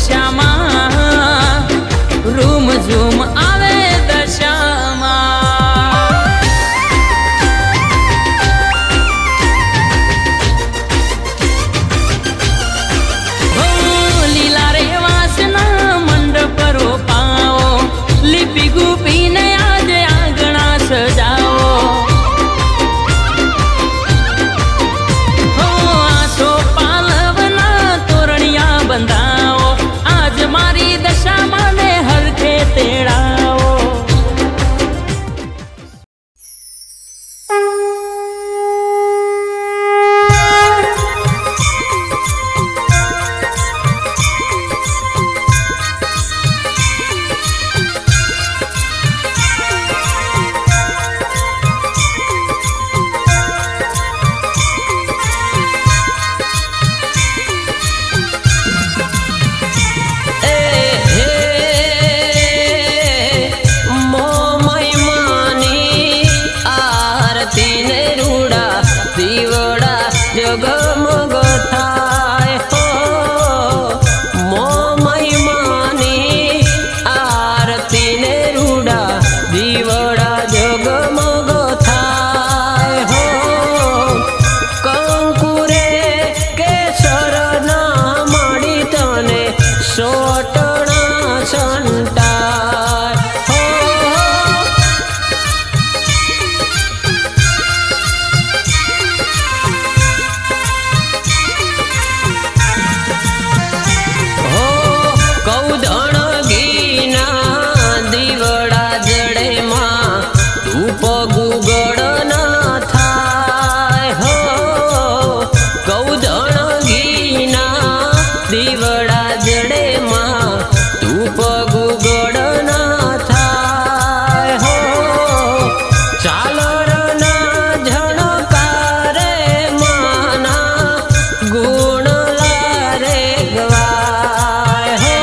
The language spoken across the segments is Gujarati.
દશામાં રૂમ ઝૂમ આવે દશામાં લીલા રે વાસના મંડપ રોપાઓ લીપી ગુપીને આજે આંગણા સજાવો આસો પાલવના તોરણિયા બંધાવો આજ મારી દશામાં ને હરખે તેડાવો જગમગ થાય હો મોમય માની આરતી ને રૂડા દીવડા જગમગ થાય હો કંકુરે કેસર ના મળી તને સોટણા સંતાય દીવડા જડે માં ધૂપ ગુગળ ના થાય હો ચાલર ના ઝણકારે માના ગુણ લારે ગવાય હો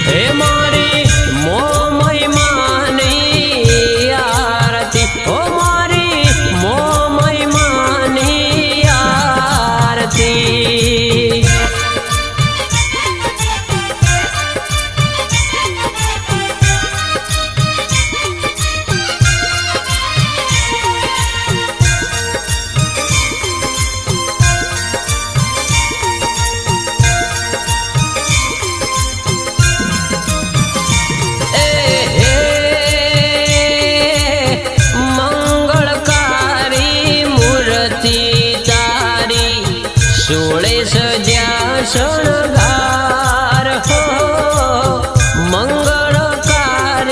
હે મારી મોમય માની આરતી ઓ મારી મોમય માની આરતી સોળે સજ્યા શણગાર હો મંગળકારી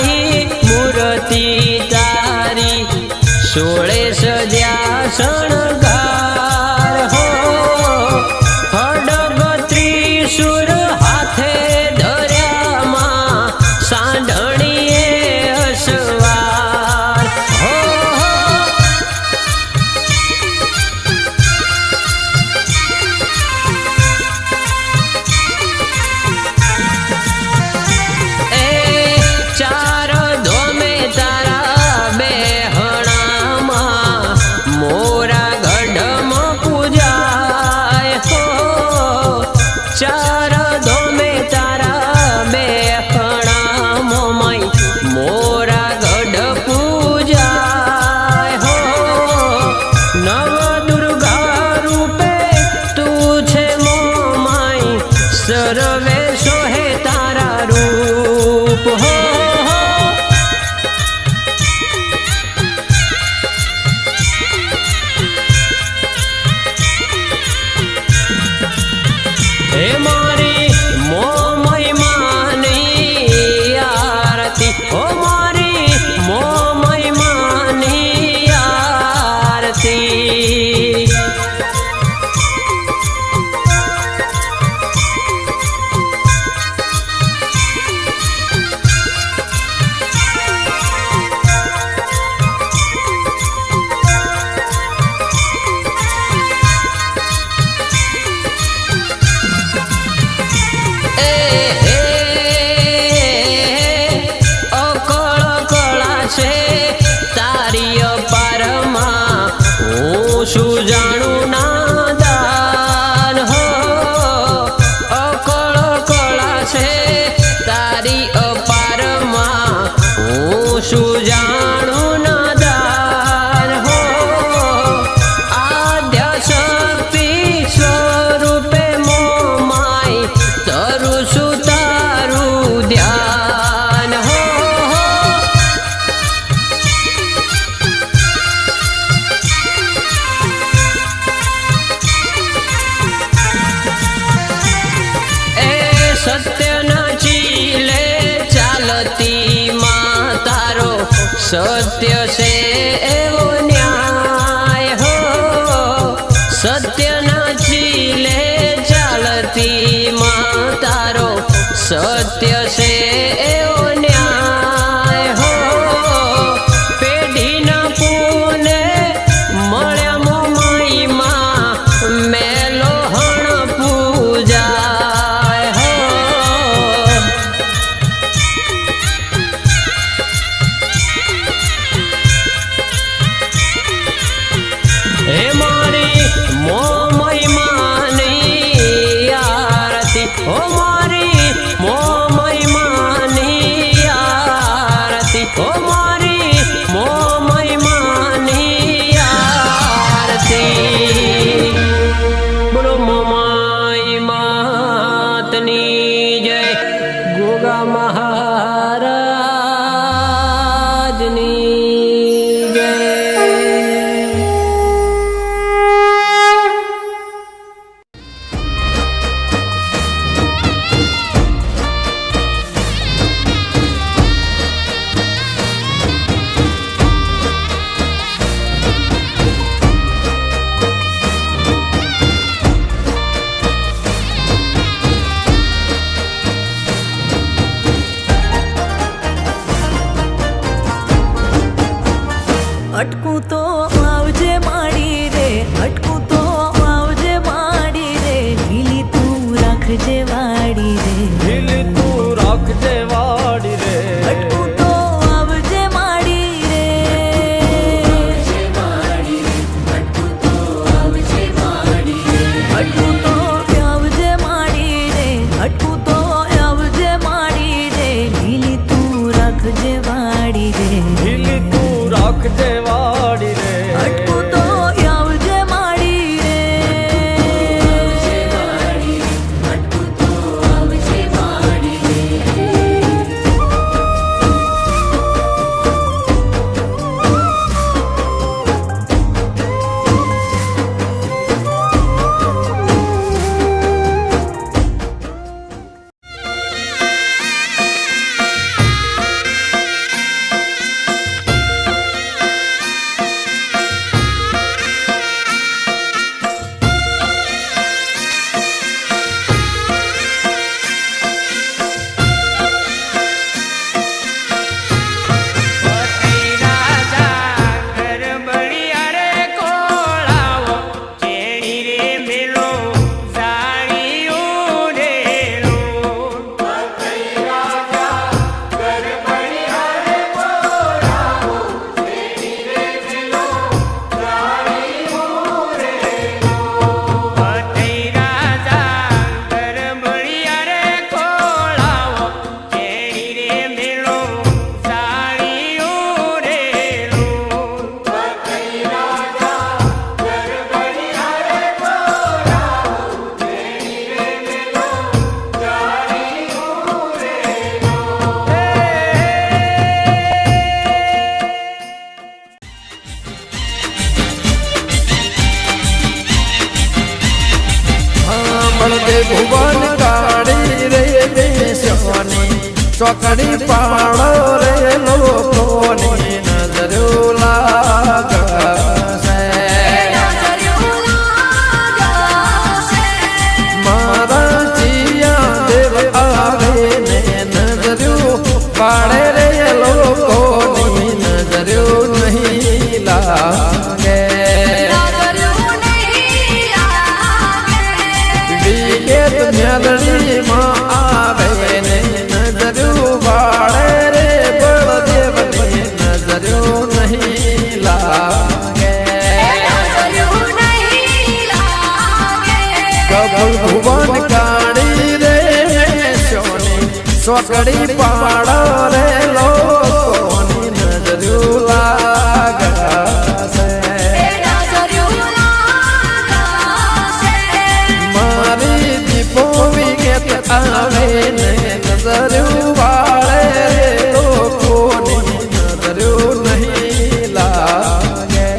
મૂર્તિ તારી સોળે સજ્યા શણગાર હો ખડગ ત્રિશૂળ હાથે ધર્યામાં સાંઢણીએ અસવાર હો સત્ય છે એવો ન્યાય હો પેઢીના પૂને મળ્યા મોમાઈમાં મેલો હણ પૂજાય હો હે મારી મોમાઈમાની આરતી હો મારી મોમાઈમાની આરતી હો મારી મોમાઈમાની આરતી બોલો મોમાઈ માતની જય ગોગા મહારાજની જય અટકું તો આવજે માડી રે અટકું તો આવજે માડી રે ઢીલી તું રાખજે વાડી રે ઢીલી તું રાખજે વાડી રે અટકું તો આવજે માડી રે અટકું તો આવજે માડી રે અટકું તો આવજે માડી રે અટકું તો આવજે માડી રે ઢીલી તું રાખજે વાડી રે ઢીલી તું રાખજે વાડી રે અટકું તો આવજે માડી રે અટકું તો આવજે માડી રે ભુવન કાળી રે દેશોની ચોકડી પાડો રે લોકોની નજરો લાગશે મારા જીયા દેવ આવે ને નજરો પાડે રે લોકોની નજરો નહીં લાગે મેલડી માં આવે ને નજરો વાળે રે બળદેવ ની નજરો નહીં લાગે કબૂલ ભુવન કાળી રે સોની સોકડી પાડો રે લોકોની નજરો લાગશે મારી દીપો વિગત આવે ને નજરો વાળે રે લોકોની નજરો નહીં લાગે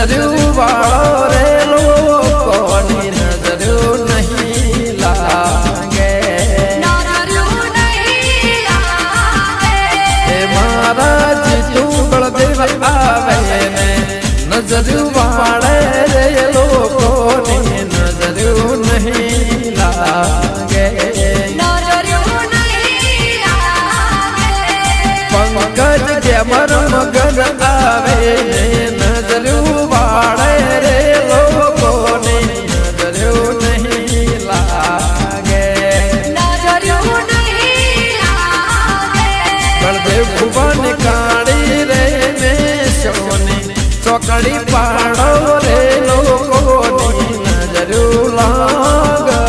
નજર્યું વાળો રે લોકોની નજર્યું નહીં લાગે એ મારા જીતું બળદેવ આવે ને નજર્યું વાળે રે લોકોની નજર્યું નહીં લાગે પંકજ જેમર મગન આવે નજર્યું વાળે રે લોકોની નજર્યું નહીં લાગે બળદેવ ભુવન કાળી રે ને સોની ચોકડી પાડો રે લોકોની નજર્યું લાગશે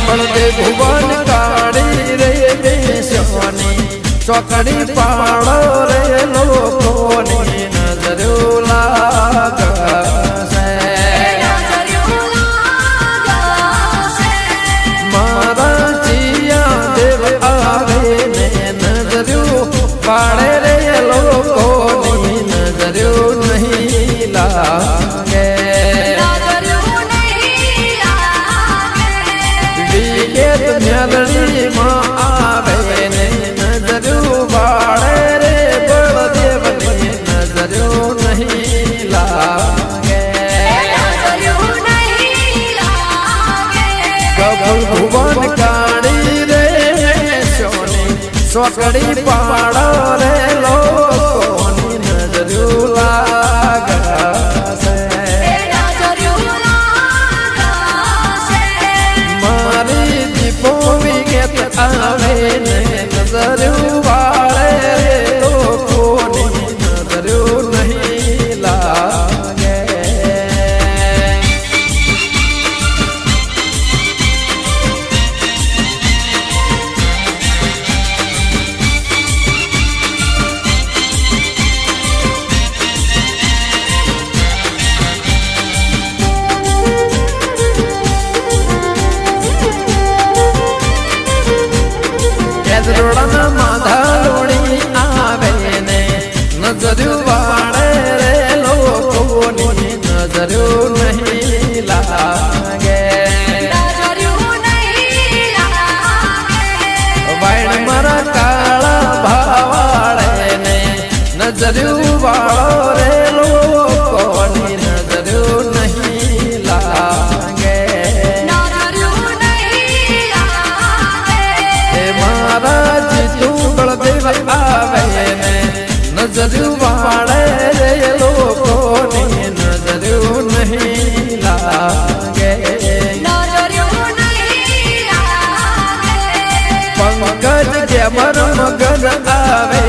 બળદેવ ભુવન કાળી રે બેસવાની ચોકડી પાડો રે લોકોની નજર્યું લાગશે મારા જીયા દેવ આવે ને નજર્યું પાડે રે લોકોની નજર્યું નહીં લાગે મેલડી માં આવે ને નજર્યું વાળે રે બળદેવ ની નજર્યું નહીં લાગે ગભુલ ભુવન કાળી રે સોની ચોકડી પાડો રે લોકોની નજર્યું લાગશે મારી દીપોવી ગેત આવે ને નજર્યું વાળે રે લોકોની નજર્યું નહીં લાગે રોડના માધા લોણી આવે ને નજર્યું વાળે રે લોકોની નજર્યું નહીં લાગે વાઈડ મારા કાળા ભાવાળે ને નજર્યું વાળો રે લોકોની નજર્યું નહીં લાગે મારા જીતું બળદેવ આવે ને નજર્યું વાળે રે લોકોની નજર્યું નહીં લાગે પંકજ જેમર મગન આવે